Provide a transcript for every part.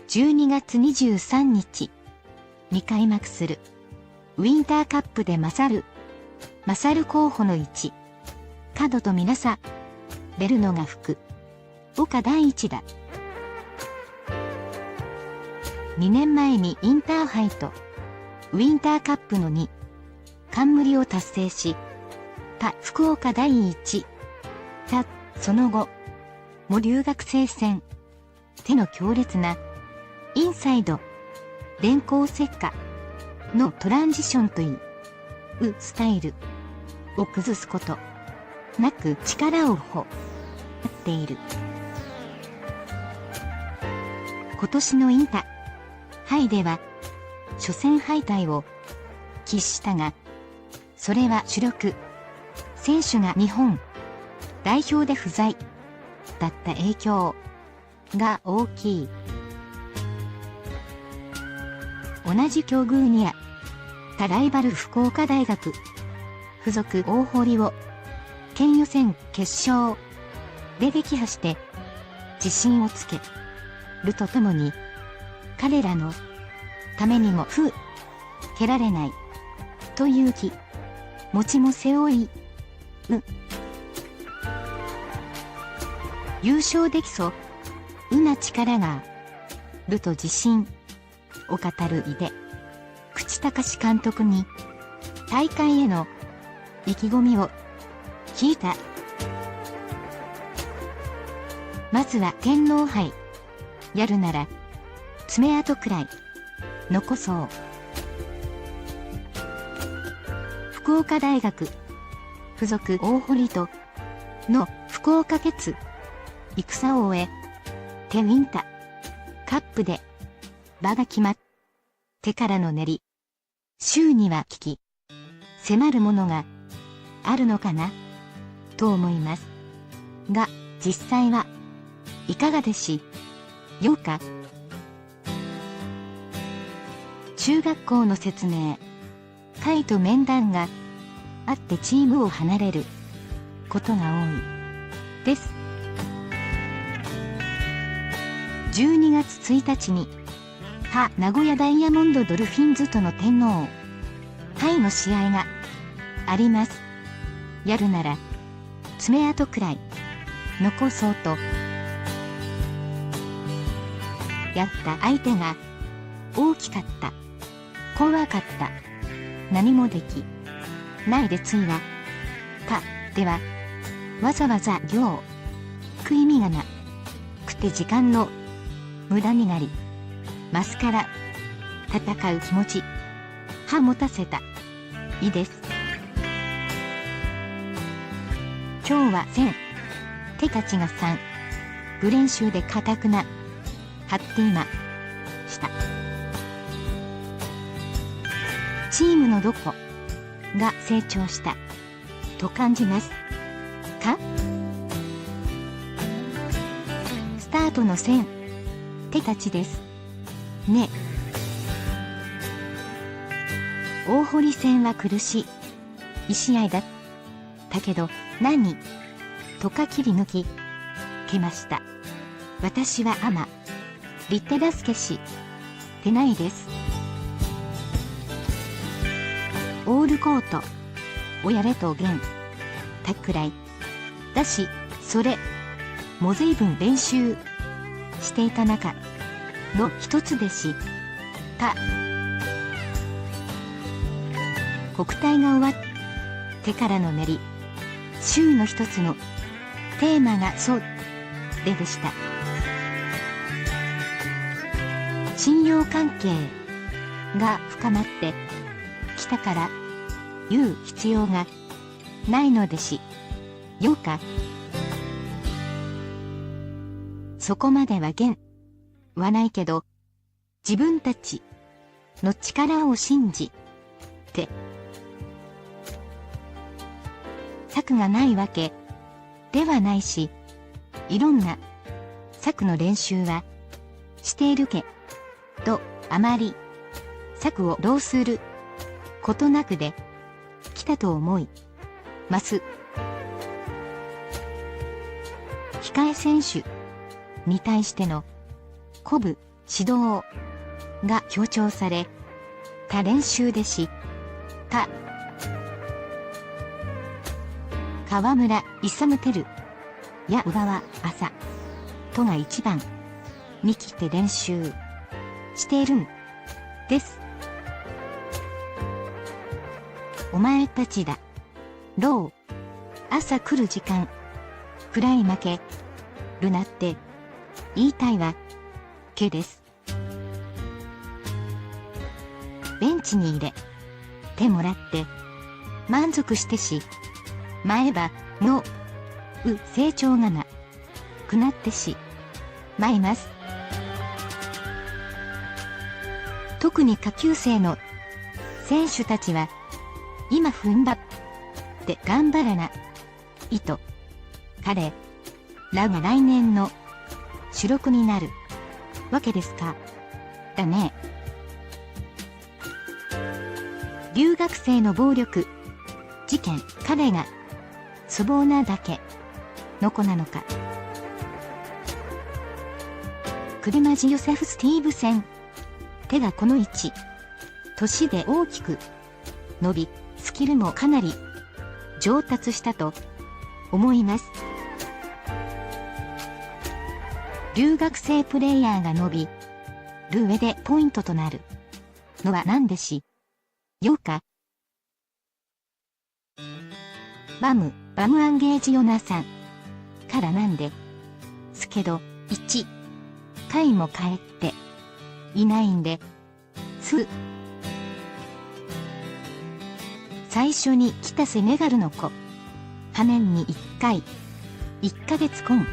12月23日に開幕するウィンターカップで勝る候補の1、角と皆さ出るのが福岡第一だ。2年前にインターハイとウィンターカップの2冠を達成し、福岡第一。その後も留学生戦手の強烈なインサイド電光石火のトランジションというスタイルを崩すことなく力を放っている。今年のインターハイでは初戦敗退を喫したが、それは主力選手が日本代表で不在だった影響が大きい。同じ境遇にあったライバル福岡大学附属大濠を県予選決勝で撃破して自信をつけるとともに、彼らのためにも蹴られないという気持ちも背負い、優勝できそうな力があると自信を語る口隆監督に大会への意気込みを聞いた。まずは天皇杯やるなら爪痕くらい残そう。福岡大学附属大濠との福岡決戦を終えてウィンターカップで場が決まってからの練り週には危機迫るものがあるのかなと思いますが、実際はいかがでしょうか。中学校の説明会と面談があってチームを離れることが多いです。12月1日に名古屋ダイヤモンドドルフィンズとの天皇杯の試合があります。やるなら爪痕くらい残そうとやった相手が大きかった、怖かった、何もできないでついはではわざわざ食い意味がなくて時間の無駄になりますから戦う気持ち持たせたいです。今日は手たちが部練習で固くなっていました。チームのどこが成長したと感じますか。スタートの手たちですね。大濠戦は苦しい試合だったけど何とか切り抜けました。私はり手助けしてないです。オールコートをやれとたくらいだし、それも随分練習していた中の一つでした。国体が終わってからの練り週の一つのテーマがそれでした。信用関係が深まってきたから言う必要がないのでしようか。そこまではないけど、自分たちの力を信じて策がないわけではないし、いろんな策の練習はしているけど、あまり策をどうすることなくできたと思います。控え選手に対しての鼓舞、指導が強調され、他練習でし、た、河村勇輝や小川麻とが一番に来て練習しているんです。お前たちだろう。朝来る時間くらい負けるなって言いたいわけです。ベンチに入れてもらって満足してしまえばもう成長がなくなってしまいます。特に下級生の選手たちは今踏ん張って頑張らないと彼らが来年の主力になるわけですか。だね。留学生の暴力事件、彼が粗暴なだけの子なのか。クレマジ・ヨセフ・スティーブセン、手がこの1年で大きく伸び、スキルもかなり上達したと思います。留学生プレイヤーが伸びる上でポイントとなるのは何でしようか。バムアンゲージヨナさんからなんですけど、1回も帰っていないんで、最初に来たセネガルの子、年に1回、1ヶ月間、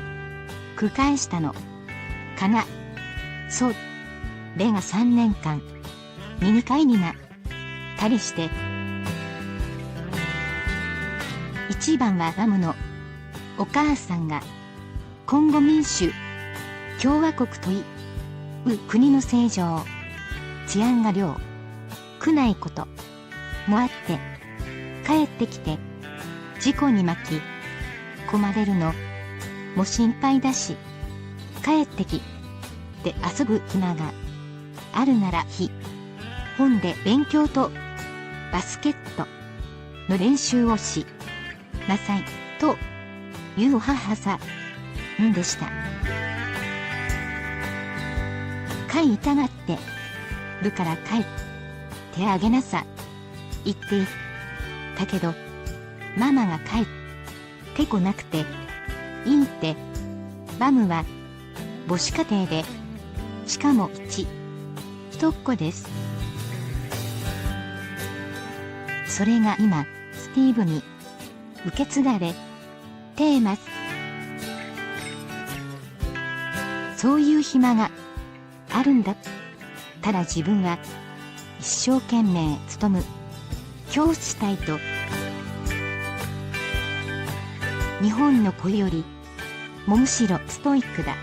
繰返したの、かな。それが3年間、2回になったりして、一番はバムのお母さんが、コンゴ民主共和国という国の正常、治安が良くないこともあって、帰ってきて、事故に巻き込まれるのも心配だし、帰ってきて遊ぶ暇があるなら本で勉強とバスケットの練習をしなさいという母さんでした。飼いたがってるから帰ってあげなさ言っていたけど、ママが帰ってこなくていいって。バムは母子家庭で、しかも一っ子です。それが今スティーブに受け継がれています。そういう暇があるんだったら自分は一生懸命勤む教師したいと。日本の子よりもむしろストイックだ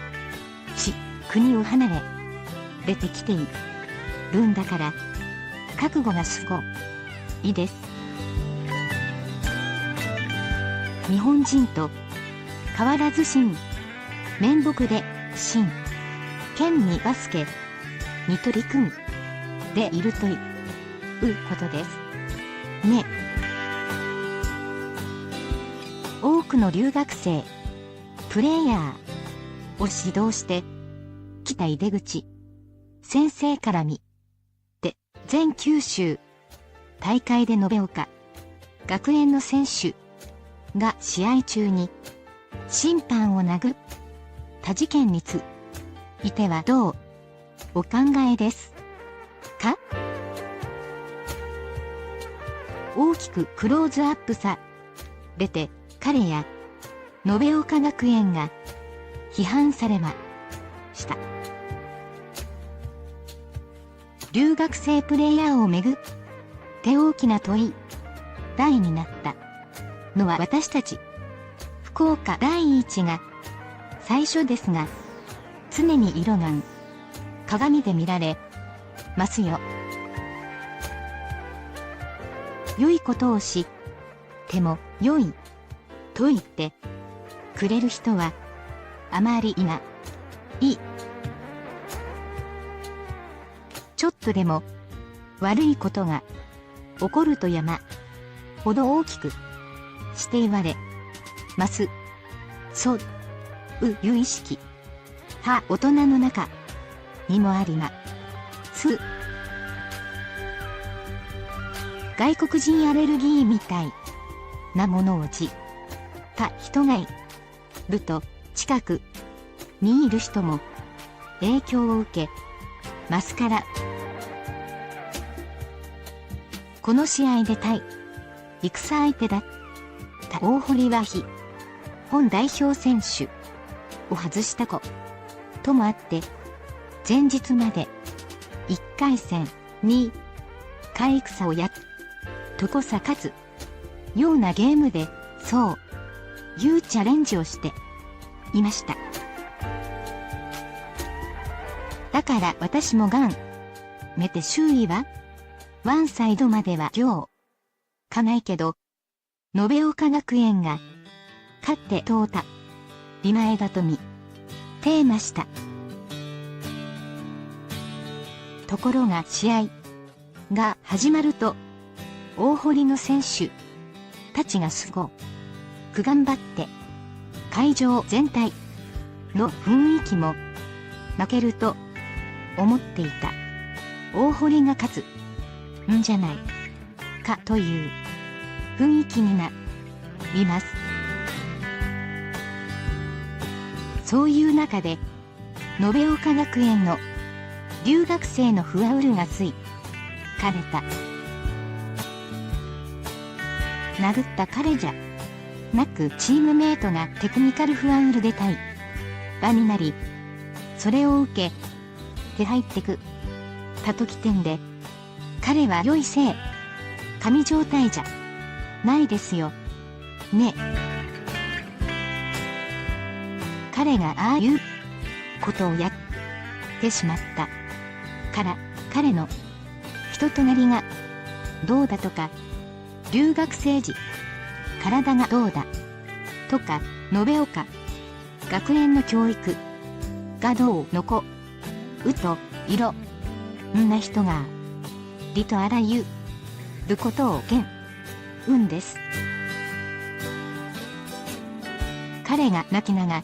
し、国を離れ出てきているんだから覚悟がすごいです。日本人と変わらず面目で真剣にバスケに取り組んでいるということですね。多くの留学生プレイヤーを指導してきた井出口先生から見て、全九州大会で延岡学園の選手が試合中に審判を殴った事件についてはどうお考えですか。大きくクローズアップされて、彼や延岡学園が批判されました。留学生プレイヤーをめぐって大きな問い題になったのは私たち福岡第一が最初ですが、常に色が鏡で見られますよ。良いことをしても良いと言ってくれる人はあまりいないちょっとでも悪いことが起こると山ほど大きくして言われます。そういう意識は大人の中にもあります。外国人アレルギーみたいなものを持った人がいると近くにいる人も影響を受けますから。この試合で対戦相手だった大堀は日本代表選手を外したこともあって前日まで1回戦に回戦をやっとこさ勝つようなゲームでそういうチャレンジをしていました。だから私もガンめて周囲はワンサイドまでは行かないけど延岡学園が勝って通った利前だと見てました。ところが試合が始まると大堀の選手たちがすごく頑張って会場全体の雰囲気も負けると思っていた大堀が勝つんじゃないかという雰囲気になります。そういう中で延岡学園の留学生のファウルが吸いかれた。殴った彼じゃなくチームメイトがテクニカルファウルで対場になり、それを受けて入ってくた時点で彼は良いせい神状態じゃないですよね。彼がああいうことをやってしまったから彼の人となりがどうだとか留学生時体がどうだとか延岡学園の教育がどうのこうといろんな人がりとあらゆることを言うんです。彼が泣きなが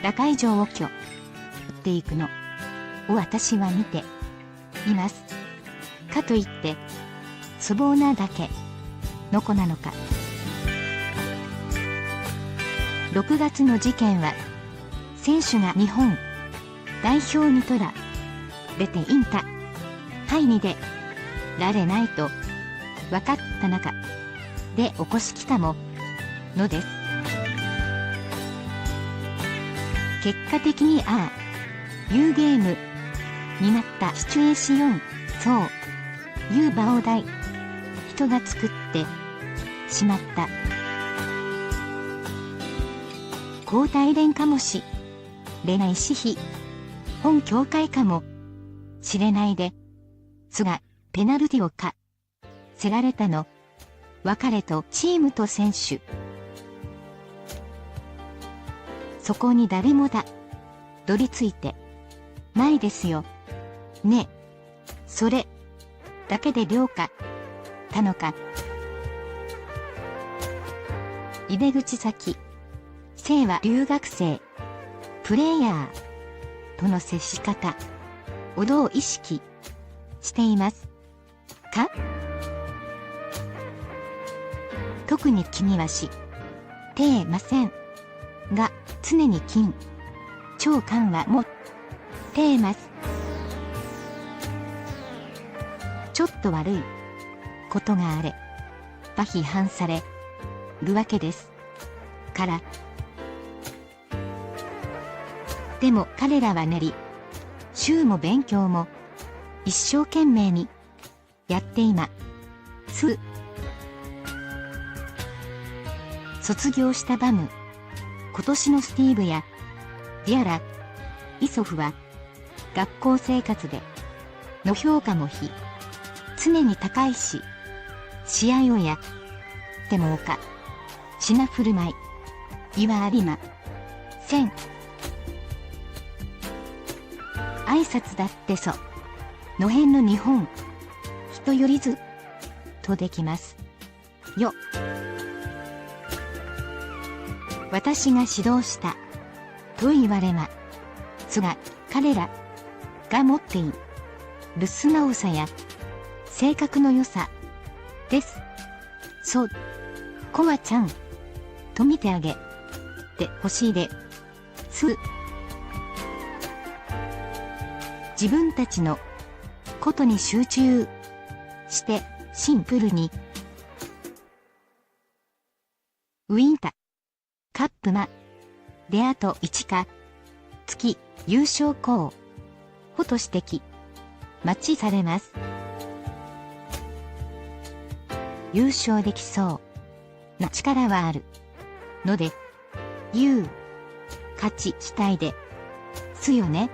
ら会場を去っていくのを私は見ています。かといって粗暴なだけの子なのか。6月の事件は選手が日本代表にとられてインタハイに出られないと分かった中で起こしきたものです。結果的にああいうゲームになったシチュエーション、そういう場を人が作ってしまった。交代連かもしれないし本協会かもしれないですがペナルティを課せられたのは彼とチームと選手。そこに誰もどりついてないですよね。それだけで了解たのか。井出口先生は留学生プレイヤーとの接し方をどう意識していますか。特に気にはしてませんが常に緊張感は持ってます。ちょっと悪いことがあれば批判されるわけですから。でも彼らは練り週も勉強も一生懸命にやっています。卒業したバム今年のスティーブやディアライソフは学校生活での評価も常に高いし、試合をやってもおかしな振る舞いはありません。挨拶だってその辺の日本。人よりずとできます。よ。私が指導した。と言われますが、彼らが持っている素直さや性格の良さです。そう、コアちゃんと見てあげてほしいです。自分たちのことに集中してシンプルにウィンターカップであと1か月優勝候補と指摘待ちされます。優勝できそうな力はあるので勝ちしたいですよね。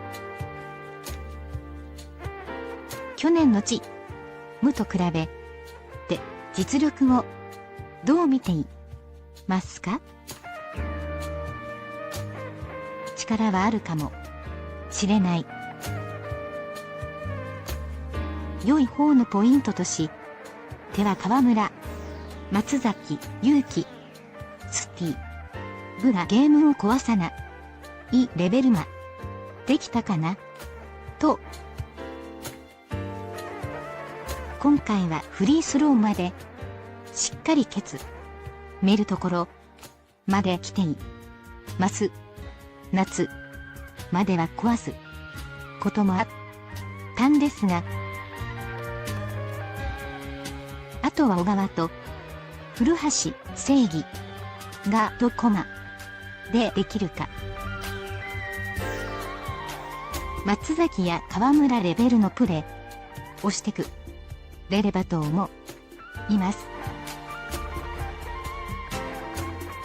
去年のチームと比べて実力をどう見ていますか？力はあるかもしれない。良い方のポイントとしては河村、松崎、勇気、スティブがゲームを壊さないレベルできたかなと。今回はフリースローまでしっかりめるところまで来ています。夏までは壊すこともあったんですが、あとは小川と古橋正義がどこまでできるか。松崎や河村レベルのプレーをしてくれればと思います。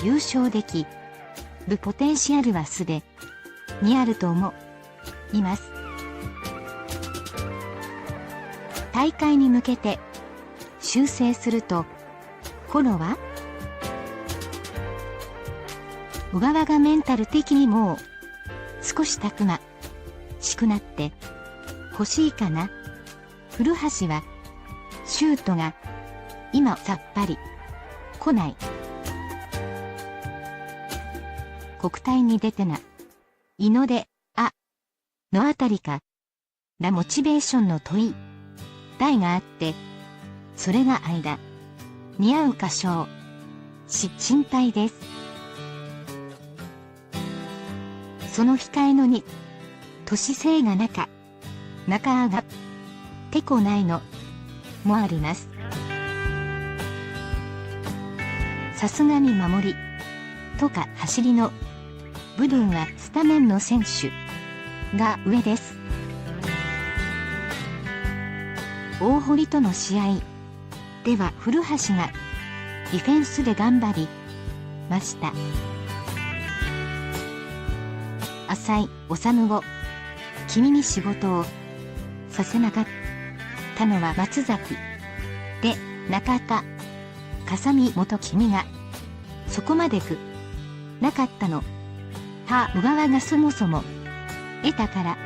優勝できるポテンシャルはすでにあると思います。大会に向けて修正するところは、小川がメンタル的にもう少したくましくなって欲しいかな。古橋はシュートが今さっぱり来ない。国体に出てないのでのあたりからモチベーションの問い題があって、それが間似合う箇所心配です。その控えのに年生がなか上がってこないのもあります。さすがに守りとか走りの部分はスタメンの選手が上です。大堀との試合では古橋がディフェンスで頑張りました。浅井治を君に仕事をさせなかったのは松崎で中田笠見元君がそこまでなかったの小川がそもそも得たから。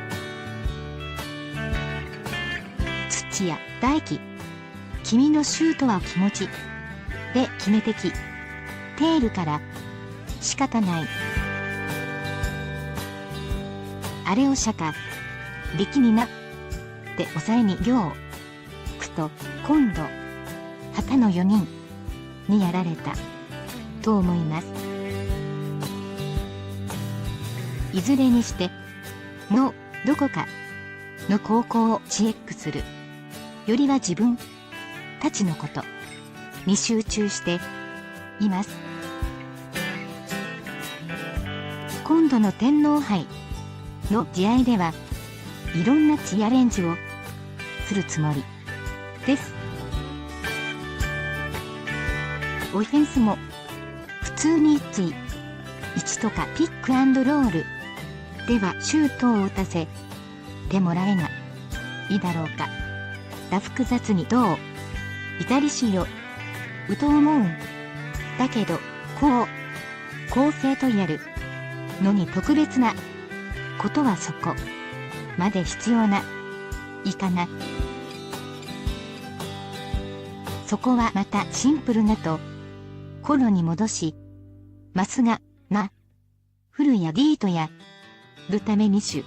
土屋大輝君のシュートは気持ちで決めてきているから仕方ない。あれを釈迦力になって抑えに行くと今度旗の4人にやられたと思います。いずれにしてもどこかの高校をチェックするよりは自分たちのことに集中しています。今度の天皇杯の試合ではいろんなチャレンジをするつもりです。オフェンスも普通に1とかピックアンドロールではシュートを打たせてもらえないだろうか。複雑にどういたりしようと思うんだけど、構成とやるのに特別なことはそこまで必要ないかな。そこはまたシンプルなと、頃に戻し、ますが、古谷ディートや、るために取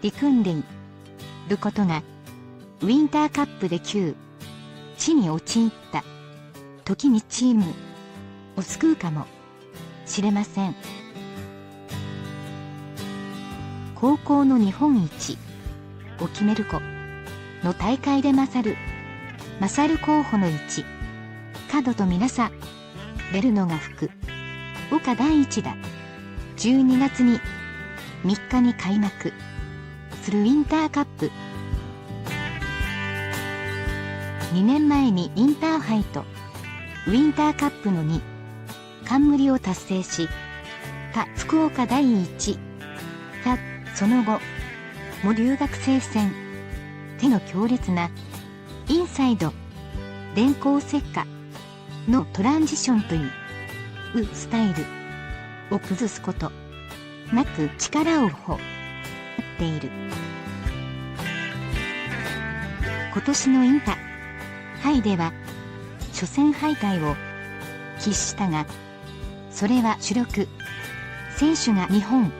り組んでいることが、ウィンターカップで地に陥った時にチームを救うかもしれません。高校の日本一を決める子の大会で勝る候補の一角とみなされるのが福岡第一だ。12月に3日に開幕するウィンターカップ。2年前にインターハイとウィンターカップの2冠を達成し、福岡第一その後も留学生戦での強烈なインサイド電光石火のトランジションというスタイルを崩すことなく力を放っている。今年のインターハイでは初戦敗退を喫したが、それは主力選手が日本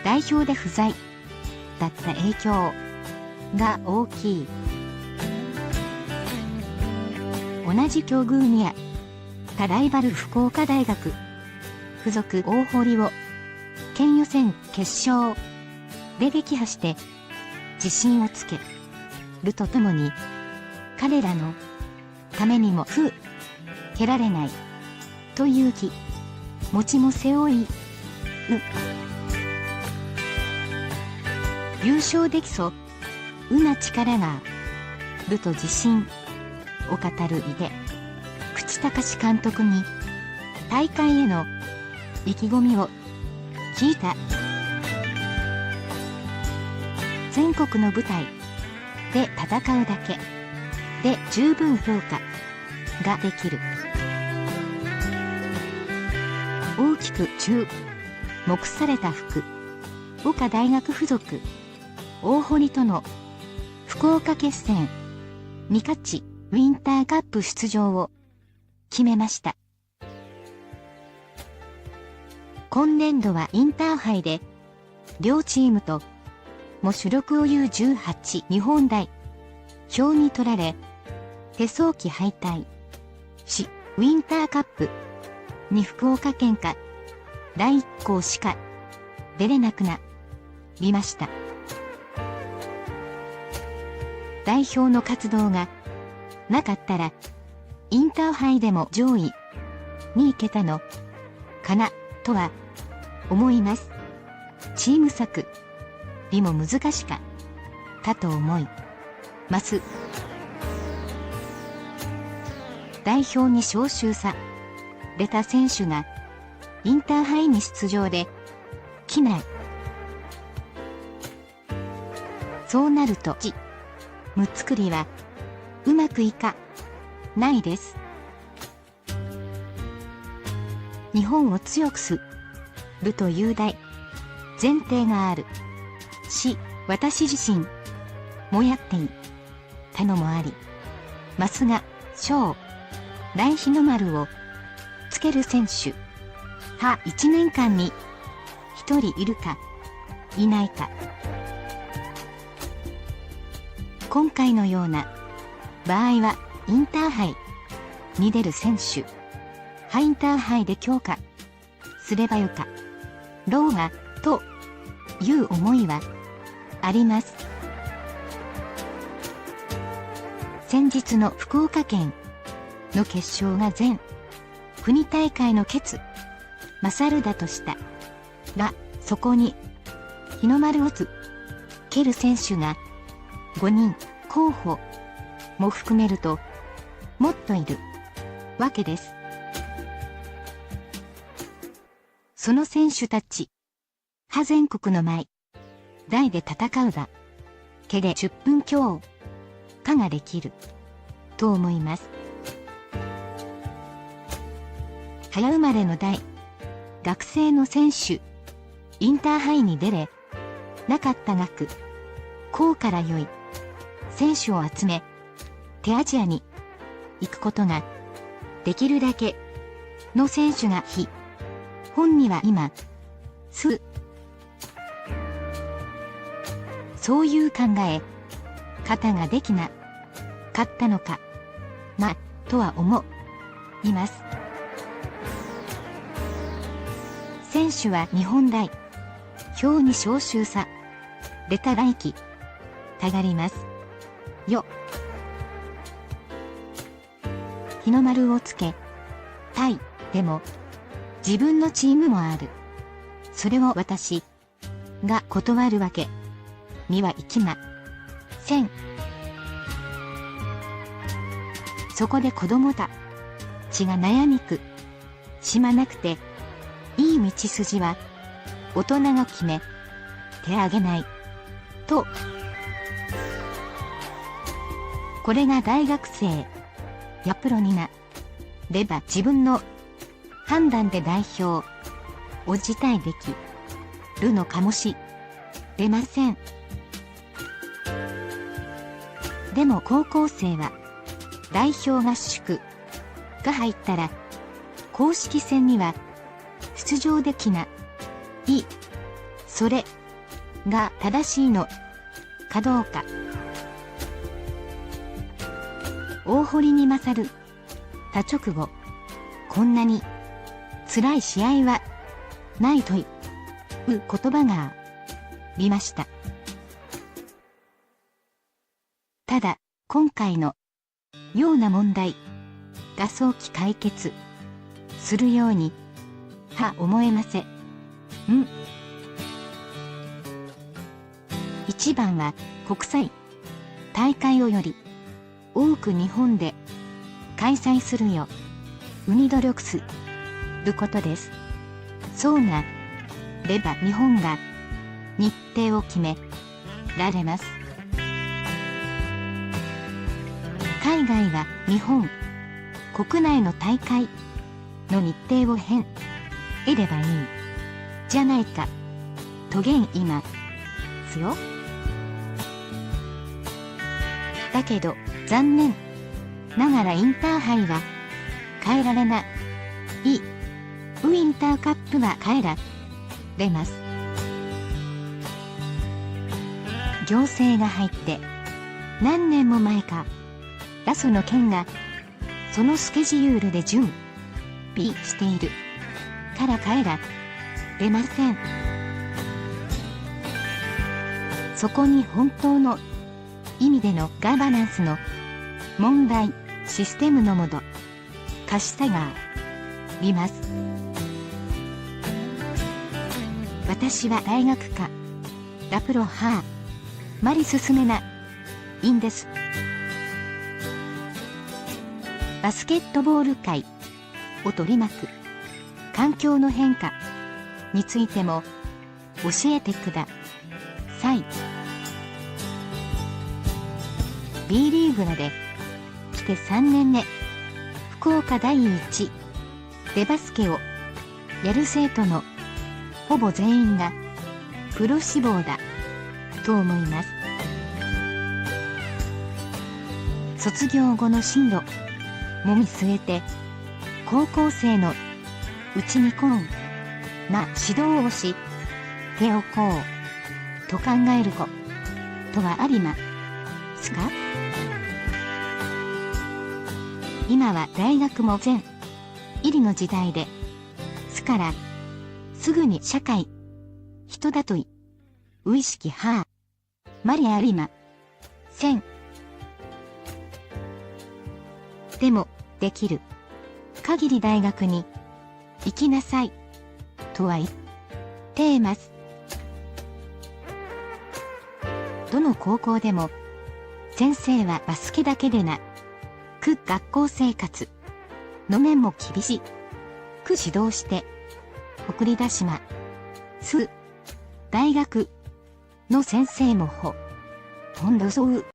代表で不在だった影響が大きい。同じ境遇にあったライバル福岡大学附属大堀を県予選決勝で撃破して自信をつけるとともに、彼らのためにも蹴られないという気持ちも背負い優勝できそうな力があると自信を語る井出口隆監督に大会への意気込みを聞いた。全国の舞台で戦うだけで十分評価ができる。大きく注目された福岡大学附属大堀との福岡決戦に勝ちウィンターカップ出場を決めました。今年度はインターハイで両チームとも主力をU18 日本代表に取られ手早期敗退し、ウィンターカップに福岡県か第1校しか出れなくなりました。代表の活動がなかったらインターハイでも上位に行けたのかなとは思います。チーム作りも難しかったと思います。代表に招集された選手がインターハイに出場できない。そうなるとチーム作りはうまくいかないです。日本を強くするという大前提があるし、私自身もやっていたのもありますが、将来日の丸をつける選手1年間に1人いるかいないか。今回のような場合はインターハイに出る選手インターハイで強化すればよかろうがという思いはあります。先日の福岡県の決勝が全国大会の勝だとしたら、そこに日の丸をつける選手が5人候補も含めるともっといるわけです。その選手たち全国の前台で戦うだけで10分強化ができると思います。早生まれの大学生の選手インターハイに出れなかった学校から良い選手を集め、手アジアに行くことができるだけの選手が本には今、そういう考え方ができなかったのかなとは思います。選手は日本代表に招集された来季たがりますよ。日の丸をつけたい。でも自分のチームもある。それを私が断るわけにはいきません。そこで子供たちが悩みくしまなくていい道筋は大人が決めてあげないと。これが大学生やプロになれば自分の判断で代表を辞退できるのかもしれません。でも高校生は代表合宿が入ったら公式戦には出場できない。それが正しいのかどうか。大堀に勝るた直後、こんなに辛い試合はないという言葉がありました。ただ今回のような問題が早期解決するように思えません。一番は国際大会をより多く日本で開催するように努力することです。そうなれば日本が日程を決められます。海外は日本国内の大会の日程を得ればいいじゃないかといますよ。だけど残念ながらインターハイは変えられない。ウインターカップは変えられます。行政が入って何年も前からその県がそのスケジュールで準備しているから変えられません。そこに本当の意味でのガバナンスの問題、システムのもどかしさがあります。私は大学からプロまり進めないんです。バスケットボール界を取り巻く環境の変化についても教えてください。B リーグまで来て3年目、福岡第一でバスケをやる生徒のほぼ全員がプロ志望だと思います。卒業後の進路も見据えて高校生のうちにこんな指導をしておこうと考えることはありますか？今は大学も全入りの時代ですからすぐに社会人だという意識まりありません。でもできる限り大学に行きなさいとは言っています。どの高校でも先生はバスケだけでなく学校生活の面も厳しく指導して送り出します。大学の先生もほとんどそう